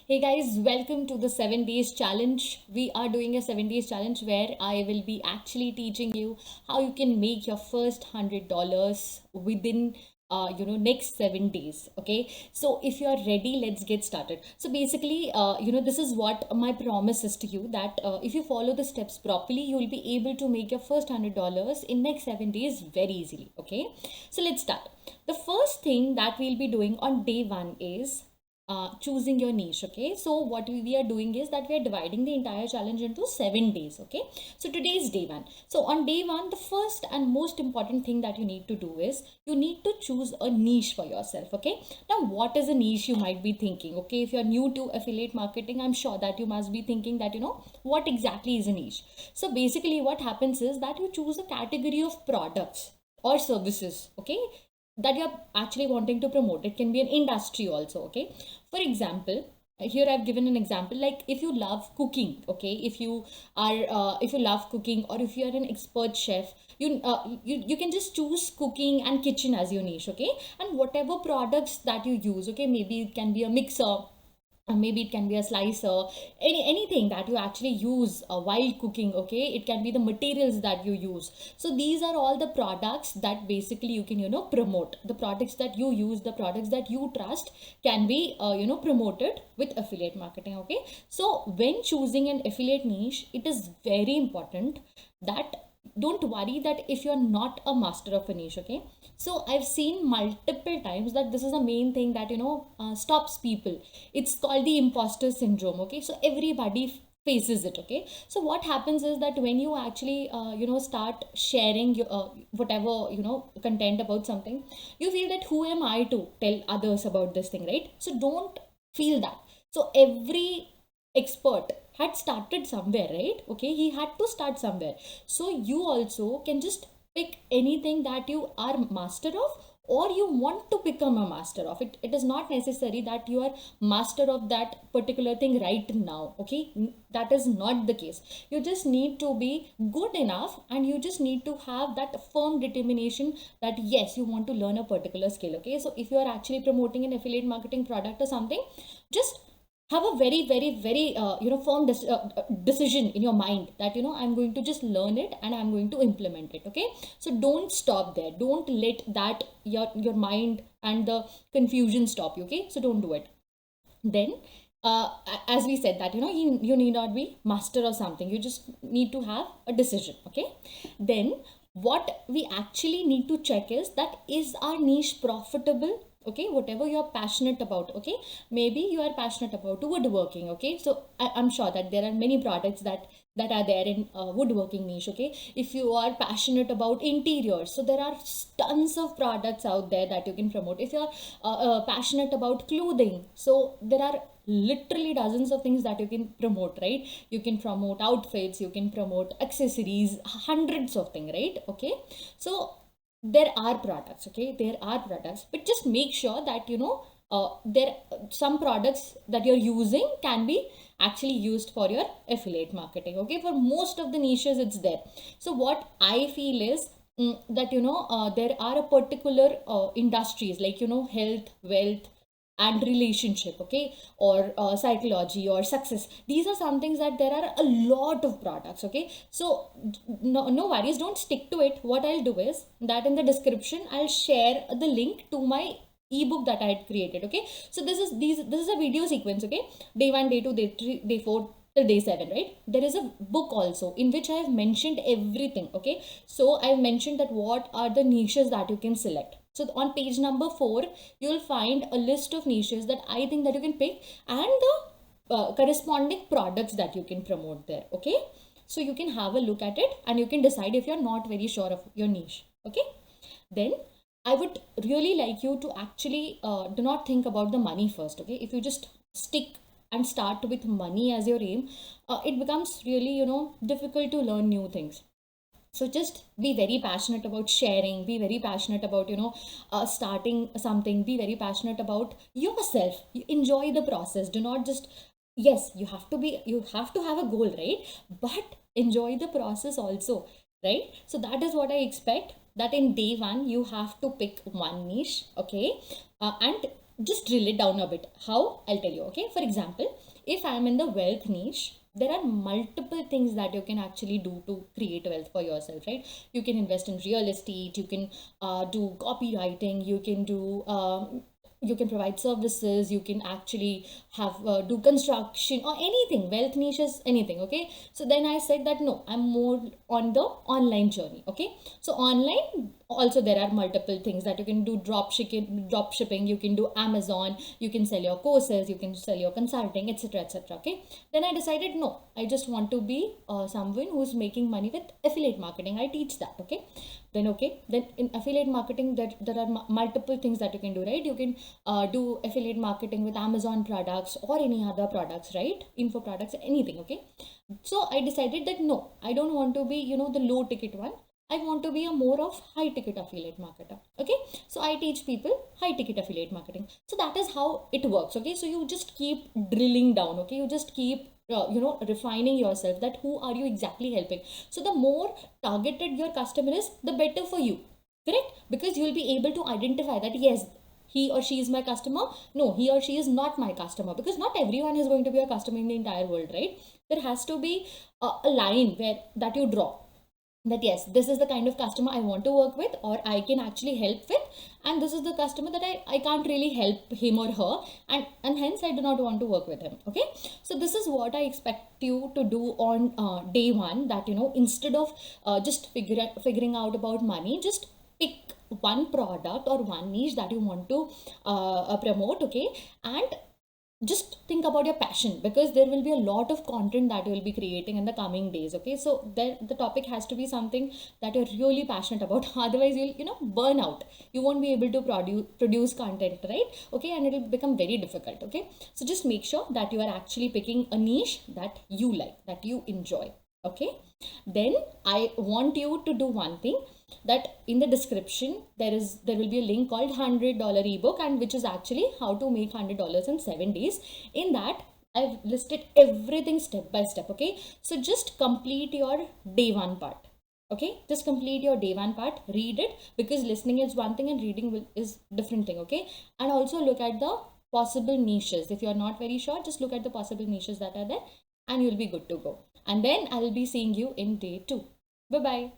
Hey guys, welcome to the 7 days challenge. We are doing a 7 days challenge where I will be actually teaching you how you can make your first $100 within next 7 days. Okay, so if you are ready, let's get started. So basically, this is what my promise is to you, that if you follow the steps properly, you will be able to make your first $100 in next 7 days very easily. Okay, so let's start. The first thing that we'll be doing on day one is choosing your niche. Okay, so what we are doing is that we are dividing the entire challenge into 7 days. Okay, so today is day one. So on day one, the first and most important thing that you need to do is you need to choose a niche for yourself. Okay, now what is a niche, you might be thinking. Okay, if you're new to affiliate marketing, I'm sure that you must be thinking that what exactly is a niche. So basically what happens is that you choose a category of products or services, okay, that you're actually wanting to promote. It can be an industry also. Okay, for example, here I've given an example, like if you love cooking. Okay, if you love cooking, or if you are an expert chef, you can just choose cooking and kitchen as your niche. Okay, and whatever products that you use, okay, maybe it can be a mixer, maybe it can be a slicer, anything that you actually use while cooking. Okay, it can be the materials that you use. So these are all the products that basically you can promote. The products that you use, the products that you trust, can be promoted with affiliate marketing. Okay, so when choosing an affiliate niche, it is very important that don't worry that if you're not a master of a niche. Okay, so I've seen multiple times that this is the main thing that stops people. It's called the imposter syndrome. Okay, so everybody faces it. Okay, so what happens is that when you actually start sharing your whatever content about something, you feel that who am I to tell others about this thing, right? So don't feel that. So every expert had started somewhere, right? Okay, he had to start somewhere. So you also can just pick anything that you are master of, or you want to become a master of it. It is not necessary that you are master of that particular thing right now. Okay, that is not the case. You just need to be good enough, and you just need to have that firm determination that yes, you want to learn a particular skill. Okay, so if you are actually promoting an affiliate marketing product or something, just have a very firm decision in your mind that I'm going to just learn it and I'm going to implement it. Okay, so don't stop there. Don't let that your mind and the confusion stop you. Okay, so don't do it. Then as we said that you need not be master or something, you just need to have a decision. Okay, then what we actually need to check is that is our niche profitable. Okay, whatever you're passionate about. Okay, maybe you are passionate about woodworking. Okay, so I'm sure that there are many products that are there in woodworking niche. Okay, if you are passionate about interiors, so there are tons of products out there that you can promote. If you're passionate about clothing, so there are literally dozens of things that you can promote, right? You can promote outfits, you can promote accessories, hundreds of things, right? Okay, so there are products. Okay, there are products, but just make sure that there some products that you're using can be actually used for your affiliate marketing. Okay, for most of the niches it's there. So what I feel is that there are a particular industries like health, wealth, and relationship. Okay, or psychology or success. These are some things that there are a lot of products. Okay, so no worries, don't stick to it. What I'll do is that in the description I'll share the link to my ebook that I had created. Okay, so this is a video sequence. Okay, day 1, day 2, day 3, day 4 till day 7, right? There is a book also in which I have mentioned everything. Okay, so I've mentioned that what are the niches that you can select. So on page number 4, you will find a list of niches that I think that you can pick, and the corresponding products that you can promote there. Okay, so you can have a look at it and you can decide if you're not very sure of your niche. Okay, then I would really like you to actually do not think about the money first. Okay, if you just stick and start with money as your aim, it becomes really difficult to learn new things. So just be very passionate about sharing, be very passionate about starting something, be very passionate about yourself. You enjoy the process. Do not just, yes, you have to have a goal, right? But enjoy the process also, right? So that is what I expect, that in day 1 you have to pick one niche. Okay, and just drill it down a bit. How? I'll tell you. Okay, for example, if I'm in the wealth niche, there are multiple things that you can actually do to create wealth for yourself, right? You can invest in real estate, you can do copywriting, you can provide services, you can actually have do construction or anything. Wealth niche is anything. Okay, so then I said that no, I'm more on the online journey. Okay, so online also there are multiple things that you can do. Drop shipping, you can do Amazon, you can sell your courses, you can sell your consulting, etc, etc. Okay, then I decided no, I just want to be someone who's making money with affiliate marketing. I teach that. Okay, then in affiliate marketing there are multiple things that you can do, right? You can do affiliate marketing with Amazon products or any other products, right? Info products, anything. Okay, so I decided that no, I don't want to be, the low ticket one. I want to be a more of high ticket affiliate marketer. Okay, so I teach people high ticket affiliate marketing. So that is how it works. Okay, so you just keep drilling down. Okay, you just keep refining yourself, that who are you exactly helping. So the more targeted your customer is, the better for you. Correct? Because you will be able to identify that yes, he or she is my customer. No, he or she is not my customer, because not everyone is going to be a customer in the entire world, right? There has to be a line where that you draw, that yes, this is the kind of customer I want to work with, or I can actually help with, and this is the customer that I can't really help him or her, and hence I do not want to work with him. Okay, so this is what I expect you to do on day one, that instead of just figuring out about money, just pick one product or one niche that you want to promote. Okay, and just think about your passion, because there will be a lot of content that you will be creating in the coming days. Okay, so there the topic has to be something that you're really passionate about. Otherwise you'll burn out. You won't be able to produce content, right? Okay, and it'll become very difficult. Okay, so just make sure that you are actually picking a niche that you like, that you enjoy. Okay, then I want you to do one thing, that in the description there will be a link called $100 ebook, and which is actually how to make $100 in 7 days. In that I've listed everything step by step. Okay, so just complete your day one part. Okay, just complete your day one part, read it, because listening is one thing and reading is different thing. Okay, and also look at the possible niches. If you're not very sure, just look at the possible niches that are there, and you'll be good to go. And then I'll be seeing you in day two. Bye bye.